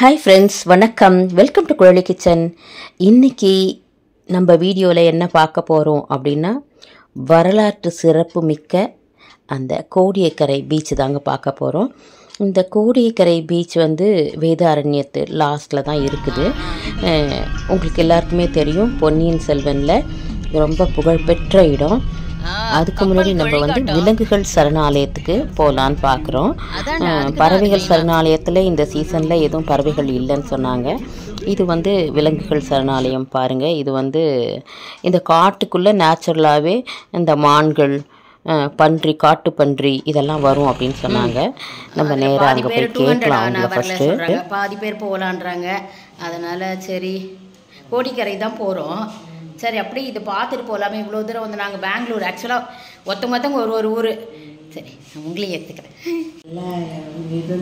Hi friends, வணக்கம். Welcome to Kuzhali kitchen. இன்றைக்கி நம்ம வீடியோவில் என்ன பார்க்க போகிறோம் அப்படின்னா, வரலாற்று சிறப்பு மிக்க அந்த கோடியக்கரை பீச் தாங்க பார்க்க போகிறோம். இந்த கோடியக்கரை பீச் வேதாரண்யத்து லாஸ்ட்டில் தான் இருக்குது. உங்களுக்கு எல்லாருக்குமே தெரியும், பொன்னியின் செல்வனில் ரொம்ப புகழ்பெற்ற இடம். அதுக்கு முன்னாடி நம்ம விலங்குகள் சரணாலயத்துக்கு போகலான்னு பார்க்குறோம். பறவைகள் சரணாலயத்தில் இந்த சீசனில் எதுவும் பறவைகள் இல்லைன்னு சொன்னாங்க. இது விலங்குகள் சரணாலயம் பாருங்கள். இது இந்த காட்டுக்குள்ளே நேச்சுரலாகவே இந்த மான்கள், பன்றி, காட்டு பன்றி இதெல்லாம் வரும் அப்படின்னு சொன்னாங்க. நம்ம நேராக அங்கே போய் கேட்கலாம். அவங்கள ஃபஸ்ட்டு பாதி பேர் போகலான்றாங்க. அதனால் சரி கோடிக்கரை தான் போகிறோம். சரி அப்படி இது பார்த்துட்டு போகலாமே. இவ்வளோ தூரம் நாங்கள் பெங்களூர், ஆக்சுவலாக ஒருத்தவங்க ஒரு ஊர். சரி உங்களையும் ஏற்றுக்கிறேன். இது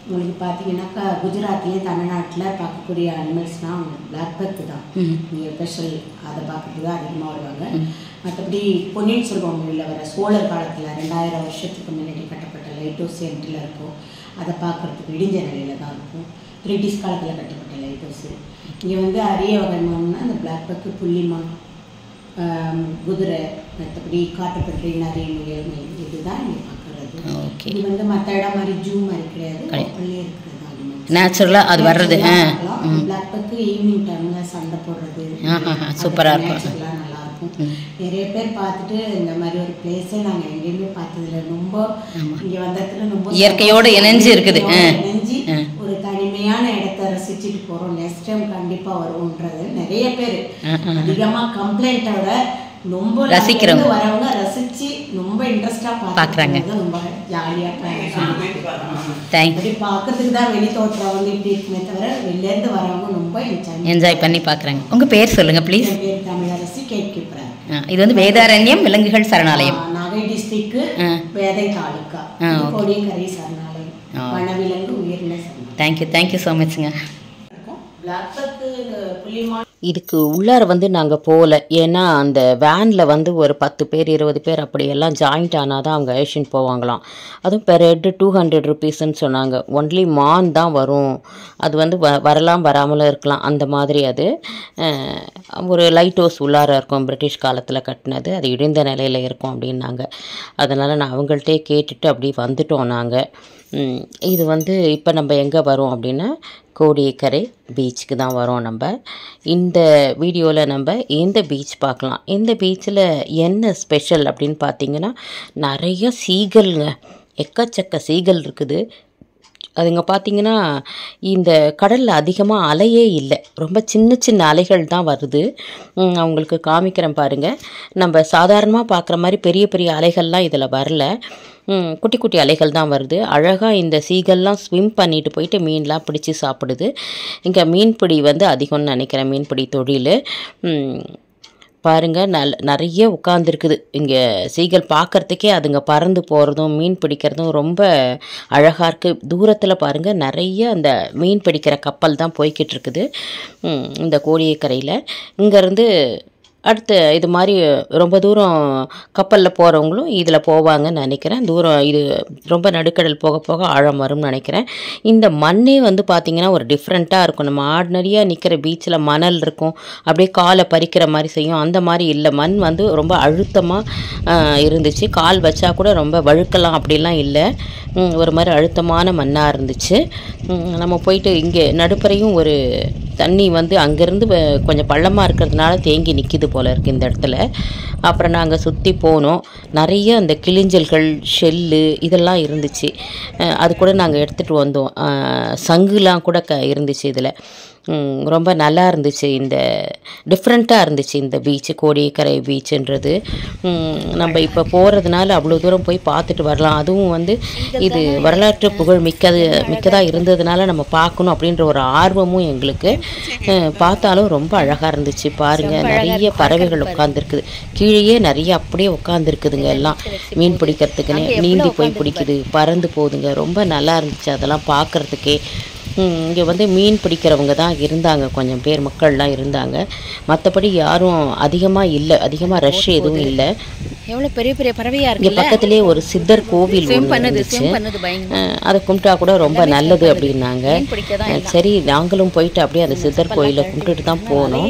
உங்களுக்கு பார்த்தீங்கன்னாக்கா குஜராத்லேயும் தமிழ்நாட்டில் பார்க்கக்கூடிய அனிமல்ஸ்னால் பிளாக் பக் தான். நீங்கள் ஸ்பெஷல் அதை பார்க்கறதுக்கு தான் அதிகமாக வருவாங்க. மற்றபடி பொன்னியின் செல்வன் மொழியில் வர சோழர் காலத்தில் 2000 வருஷத்துக்கு முன்னாடி கட்டப்பட்ட லைட் ஹவுஸ் சென்டரில் இருக்கும். அதை பார்க்குறதுக்கு இடிஞ்ச நிலையில் தான் இருக்கும். பிரிட்டிஷ் காலத்தில் கட்டப்பட்ட லைட் ஹவுஸு. இங்கே அரிய வகை மான்னா இந்த பிளாக் பக்கு, புள்ளிமான், குதிரை, மற்றபடி காட்டுப்பன்றி, நிறைய முயல், இதுதான் இங்கே பார்க்குறது. இது மற்ற இடம் மாதிரி ஜூ மாதிரி கிடையாது, கப்பல்லே இருக்கிறது. நேச்சுரலாக அது வர்றது. பிளாக் பக்கு ஈவினிங் டைமில் சண்டை போடுறது சூப்பராக இருக்கும், நல்லா இருக்கும். நிறைய பேர் பார்த்துட்டு இந்த மாதிரி ஒரு பிளேஸே நாங்கள் எங்கேயுமே பார்த்ததில்ல. ரொம்ப இங்கே வந்ததுல ரொம்ப இயற்கையோடு இணைஞ்சு இருக்குது. இணைஞ்சி ஒரு தனிமையான இடத்த ரசிச்சுட்டு போகிறோம். நெக்ஸ்ட் டைம் கண்டிப்பாக வருவோன்றது நிறைய பேர் அதிகமாக கம்ப்ளைண்ட்டோட ரொம்ப ரசிக்கிறவங்க வரவங்க ரசிச்சு ரொம்ப இன்ட்ரெஸ்டா பார்க்குறாங்க. ரொம்ப ஜாலியாக அப்படி பார்க்கறதுக்கு தான் வெளி தோற்றம் இப்படி இருக்குமே தவிர வெளிலேருந்து வரவங்க ரொம்ப என்ஜாய் பண்ணி பார்க்குறாங்க. உங்கள் பேர் சொல்லுங்கள் ப்ளீஸ். என் பேர் தமிழரசி கேட்கிறார். இது வேதாரண்யம் விலங்குகள் சரணாலயம், நாகை டிஸ்ட்ரிக்ட், வேதை தாலுக்கா, கோடியக்கரை சரணாலயம், வனவிலங்கு உயிரின சரணாலயம். Thank you so மச்ங்க. பிளாக் பக்கு, புள்ளிமான் இதுக்கு உள்ளார நாங்கள் போகல. ஏன்னா அந்த வேனில் ஒரு 10 பேர் 20 பேர் அப்படியெல்லாம் ஜாயிண்ட் ஆனால் தான் அவங்க ஏஷியன் போவாங்களாம். அதுவும் பெர் ஹெட்டு 200 ருபீஸ்ன்னு சொன்னாங்க. ஒன்லி மான் தான் வரும். அது வரலாம் வராமலும் இருக்கலாம், அந்த மாதிரி. அது ஒரு லைட் ஹவுஸ் உள்ளார இருக்கும், பிரிட்டிஷ் காலத்தில் கட்டினது. அது இடிந்த நிலையில் இருக்கும் அப்படின்னாங்க. அதனால் நான் அவங்கள்ட்டே கேட்டுட்டு அப்படி வந்துட்டோம் நாங்கள். இது இப்போ நம்ம எங்கே வரோம் அப்படின்னா, கோடியக்கரை பீச்சுக்கு தான் வரோம். நம்ம இந்த வீடியோவில் நம்ம இந்த பீச் பார்க்கலாம். இந்த பீச்சில் என்ன ஸ்பெஷல் அப்படின்னு பார்த்தீங்கன்னா, நிறைய சீகல்ங்க, எக்கச்சக்க சீகல் இருக்குது. அதுங்க பார்த்திங்கன்னா, இந்த கடலில் அதிகமாக அலையே இல்லை, ரொம்ப சின்ன சின்ன அலைகள் தான் வருது. அவங்களுக்கு காமிக்கிறேன் பாருங்கள். நம்ம சாதாரணமாக பார்க்குற மாதிரி பெரிய பெரிய அலைகள்லாம் இதில் வரல, குட்டி குட்டி அலைகள் தான் வருது. அழகாக இந்த சீகல்லாம் ஸ்விம் பண்ணிட்டு போயிட்டு மீன்லாம் பிடிச்சி சாப்பிடுது. இங்கே மீன்பிடி அதிகம்னு நினைக்கிறேன், மீன்பிடி தொழில். பாருங்கள், நிறைய உட்காந்துருக்குது இங்கே சீகல். பார்க்குறதுக்கே அதுங்க பறந்து போகிறதும் மீன் பிடிக்கிறதும் ரொம்ப அழகாக இருக்குது. தூரத்தில் பாருங்கள், நிறைய அந்த மீன் பிடிக்கிற கப்பல் தான் போய்கிட்டு இருக்குது இந்த கோடியக்கரையில். இங்கேருந்து அடுத்து இது மாதிரி ரொம்ப தூரம் கப்பலில் போகிறவங்களும் இதில் போவாங்கன்னு நினைக்கிறேன். தூரம் இது ரொம்ப நடுக்கடல் போக போக ஆழம் வரும்னு நினைக்கிறேன். இந்த மண்ணே பார்த்திங்கன்னா ஒரு டிஃப்ரெண்ட்டாக இருக்கும். நம்ம ஆர்டினரியாக நிற்கிற பீச்சில் மணல் இருக்கும், அப்படியே காலை பறிக்கிற மாதிரி செய்யும். அந்த மாதிரி இல்லை, மண் ரொம்ப அழுத்தமாக இருந்துச்சு. கால் வச்சா கூட ரொம்ப வழுக்கலாம் அப்படிலாம் இல்லை, ஒரு மாதிரி அழுத்தமான மண்ணாக இருந்துச்சு. நம்ம போயிட்டு இங்கே நடுப்பறையும் ஒரு தண்ணி அங்கேருந்து கொஞ்சம் பள்ளமாக இருக்கிறதுனால தேங்கி நிற்கிது போல் இருக்குது இந்த இடத்துல. அப்புறம் நாங்கள் சுற்றி போனோம். நிறைய அந்த கிளிஞ்சல்கள், ஷெல்லு இதெல்லாம் இருந்துச்சு. அது கூட நாங்கள் எடுத்துகிட்டு வந்தோம். சங்குலாம் கூட இருந்துச்சு இதில். ரொம்ப நல்லா இருந்துச்சு. இந்த டிஃப்ரெண்ட்டாக இருந்துச்சு இந்த பீச்சு, கோடியக்கரை பீச்சுன்றது. நம்ம இப்போ போகிறதுனால அவ்வளோ தூரம் போய் பார்த்துட்டு வரலாம். அதுவும் இது வரலாற்று புகழ் மிக்கதாக இருந்ததுனால நம்ம பார்க்கணும் அப்படின்ற ஒரு ஆர்வமும் எங்களுக்கு. பார்த்தாலும் ரொம்ப அழகாக இருந்துச்சு. பாருங்கள், நிறைய பறவைகள் உட்காந்துருக்குது. கீழேயே நிறைய அப்படியே உட்காந்துருக்குதுங்க. எல்லாம் மீன் பிடிக்கிறதுக்குன்னு நீந்தி போய் பிடிக்குது, பறந்து போகுதுங்க. ரொம்ப நல்லா இருந்துச்சு அதெல்லாம் பார்க்குறதுக்கே. இங்கே வந்து மீன் பிடிக்கிறவங்க தான் இருந்தாங்க, கொஞ்சம் பேர் மக்கள்லாம் இருந்தாங்க. மற்றபடி யாரும் அதிகமாக இல்லை, அதிகமாக ரஷ் எதுவும் இல்லை. எவ்வளோ பெரிய பெரிய பறவையாக இங்கே இருக்குல்ல. பக்கத்துலேயே ஒரு சித்தர் கோவில் ஒன்று இருந்துச்சு. அதை கும்பிட்டா கூட ரொம்ப நல்லது அப்படின்னாங்க. சரி நாங்களும் போயிட்டு அப்படியே அந்த சித்தர் கோயிலை கும்பிட்டுட்டு தான் போனோம்.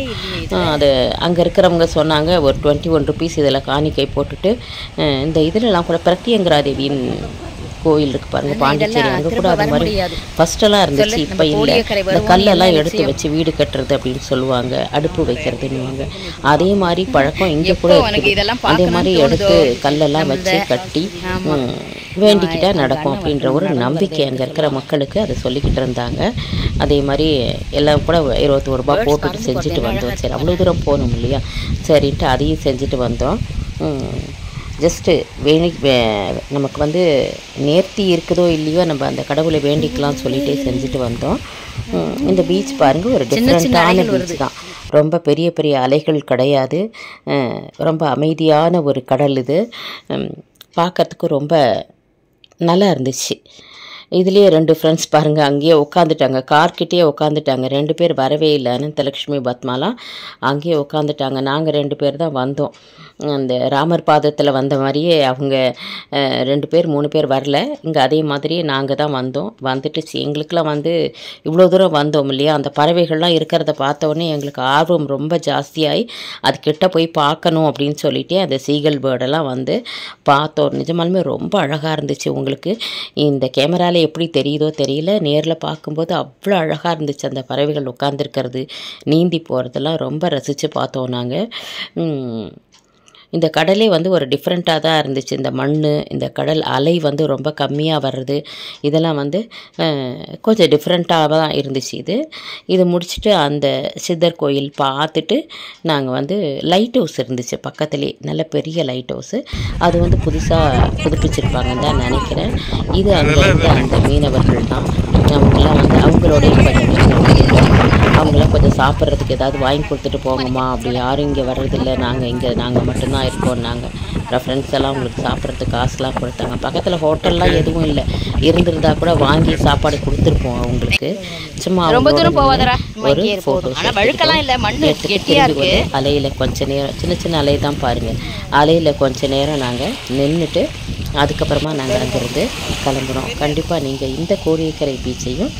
அது அங்கே இருக்கிறவங்க சொன்னாங்க ஒரு 21 ருபீஸ் இதில் காணிக்கை போட்டுட்டு இந்த இதிலலாம் கூட பிரத்யங்கராதேவியின் கோயில் இருக்குது பாருங்கள், பாண்டிச்சேரி. அங்கே கூட அது மாதிரி ஃபஸ்ட்டெல்லாம் இருந்துச்சு, இப்போ இல்லை. இந்த கல்லெல்லாம் எடுத்து வச்சு வீடு கட்டுறது அப்படின்னு சொல்லுவாங்க, அடுப்பு வைக்கிறதுன்னுவாங்க. அதே மாதிரி பழக்கம் இங்கே கூட இருக்குது. அதே மாதிரி எடுத்து கல்லெல்லாம் வச்சு கட்டி வேண்டிக்கிட்டா நடக்கும் அப்படின்ற ஒரு நம்பிக்கை அங்கே இருக்கிற மக்களுக்கு அதை சொல்லிக்கிட்டு இருந்தாங்க. அதே மாதிரி எல்லாம் கூட 21 ரூபா போட்டுட்டு செஞ்சுட்டு வந்தோம். சரி அவ்வளோ தூரம் போகணும் இல்லையா, சரின்ட்டு அதையும் செஞ்சுட்டு வந்தோம். ஜஸ்ட்டு நமக்கு வந்து நேர்த்தி இருக்குதோ இல்லையோ நம்ம அந்த கடவுளை வேண்டிக்கலாம் சொல்லிகிட்டே செஞ்சுட்டு வந்தோம். இந்த பீச் பாருங்கள், ஒரு டிஃப்ரெண்ட்டான பீச் தான். ரொம்ப பெரிய பெரிய அலைகள் கிடையாது, ரொம்ப அமைதியான ஒரு கடல் இது. பார்க்கறதுக்கு ரொம்ப நல்லா இருந்துச்சு. இதுலேயே 2 ஃப்ரெண்ட்ஸ் பாருங்கள் அங்கேயே உட்காந்துட்டாங்க, கார்கிட்டே உட்காந்துட்டாங்க. 2 பேர் வரவே இல்லை, அனந்தலக்ஷ்மி பத்மாலாம் அங்கேயே உட்காந்துட்டாங்க. நாங்கள் 2 பேர் தான் வந்தோம். அந்த ராமர் பாதத்தில் வந்த மாதிரியே அவங்க 2 பேர் 3 பேர் வரல. இங்கே அதே மாதிரியே நாங்கள் தான் வந்தோம். வந்துட்டு எங்களுக்கெலாம் வந்து இவ்வளோ தூரம் வந்தோம் இல்லையா, அந்த பறவைகள்லாம் இருக்கிறத பார்த்தோன்னே எங்களுக்கு ஆர்வம் ரொம்ப ஜாஸ்தியாகி அது கிட்ட போய் பார்க்கணும் அப்படின்னு சொல்லிட்டு அந்த சீகல் பேர்டெல்லாம் வந்து பார்த்தோம். நிஜமாலுமே ரொம்ப அழகாக இருந்துச்சு. உங்களுக்கு இந்த கேமராவில் எப்படி தெரியுதோ தெரியல, நேரில் பார்க்கும்போது அவ்வளோ அழகாக இருந்துச்சு. அந்த பறவைகள் உட்காந்துருக்கிறது, நீந்தி போகிறதெல்லாம் ரொம்ப ரசித்து பார்த்தோம் நாங்கள். இந்த கடலே வந்து ஒரு டிஃப்ரெண்ட்டாக தான் இருந்துச்சு. இந்த மண், இந்த கடல் அலை வந்து ரொம்ப கம்மியாக வர்றது, இதெல்லாம் வந்து கொஞ்சம் டிஃப்ரெண்ட்டாக தான் இருந்துச்சு. இது முடிச்சுட்டு அந்த சித்தர் கோயில் பார்த்துட்டு நாங்கள் வந்து லைட் ஹவுஸ் இருந்துச்சு பக்கத்துலேயே, நல்ல பெரிய லைட் ஹவுஸு. அது வந்து புதுசாக புதுப்பிச்சிருப்பாங்கன்னு தான் நினைக்கிறேன். இது அங்கே வந்து அந்த மீனவர்கள் தான், அவங்களாம் வந்து அவங்களோடைய கொஞ்சம் அவங்களாம் கொஞ்சம் சாப்பிட்றதுக்கு ஏதாவது வாங்கி கொடுத்துட்டு போங்கம்மா, அப்படி யாரும் இங்கே வர்றதில்லை, நாங்கள் மட்டும்தான் இருக்கோம். நாங்கள் ஃப்ரெண்ட்ஸ் எல்லாம் அவங்களுக்கு சாப்பிட்றதுக்கு காசுலாம் கொடுத்தாங்க. பக்கத்தில் ஹோட்டல்லாம் எதுவும் இல்லை, இருந்திருந்தா கூட வாங்கி சாப்பாடு கொடுத்துருப்போம் அவங்களுக்கு. சும்மா ஒரு ஃபோட்டோ அலையில் கொஞ்சம் நேரம், சின்ன சின்ன அலை தான் பாருங்கள், அலையில் கொஞ்சம் நேரம் நாங்கள் நின்றுட்டு அதுக்கப்புறமா நாங்கள் அங்கேருந்து கிளம்புறோம். கண்டிப்பாக நீங்கள் இந்த கோடியக்கரை பீச்சையும்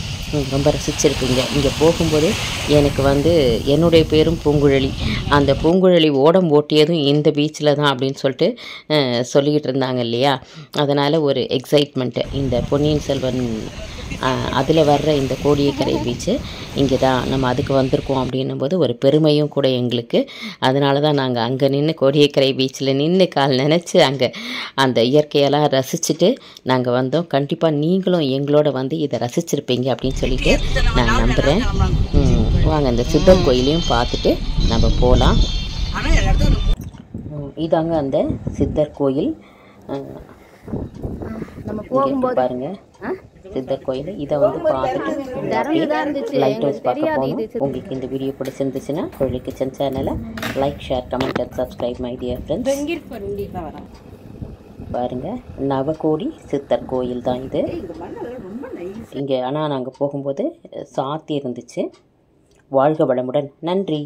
ரொம்ப ரசிச்சிருப்பீங்க. இங்கே போகும்போது எனக்கு வந்து என்னுடைய பேரும் பூங்குழலி, அந்த பூங்குழலி ஓடம் ஓட்டியதும் இந்த பீச்சில் தான் அப்படின்னு சொல்லிட்டு சொல்லிக்கிட்டு இருந்தாங்க இல்லையா, அதனால் ஒரு எக்ஸைட்மெண்ட்டு. இந்த பொன்னியின் செல்வன் அதில் வர்ற இந்த கோடியக்கரை பீச்சு இங்கே தான் நம்ம அதுக்கு வந்திருக்கோம் அப்படின்னும் போது ஒரு பெருமையும் கூட எங்களுக்கு. அதனால தான் நாங்கள் அங்கே நின்று கோடியக்கரை பீச்சில் நின்று கால் நினச்சி அங்கே அந்த இயற்கையெல்லாம் ரசிச்சுட்டு நாங்கள் வந்தோம். கண்டிப்பாக நீங்களும் எங்களோட வந்து இதை ரசிச்சிருப்பீங்க அப்படின்னு சொல்லிட்டு நான் நம்புகிறேன். வாங்க இந்த சித்தர் கோயிலையும் பார்த்துட்டு நம்ம போகலாம். இதாங்க அந்த சித்தர் கோயில். நம்ம போகும்போது பாருங்கள் சித்தர் கோயில், இதை வந்து பார்த்துட்டு லைட் ஹவுஸ் பார்க்க போகணும். உங்களுக்கு இந்த வீடியோ பிடிச்சிருந்துச்சுன்னா கோழி கிச்சன் சேனலை like, share, comment and subscribe my dear friends. பாருங்கள் நவகோடி சித்தர் கோயில் தான் இது. இங்கே ஆனால் நாங்கள் போகும்போது சாத்தி இருந்துச்சு. வாழ்க வளமுடன். நன்றி.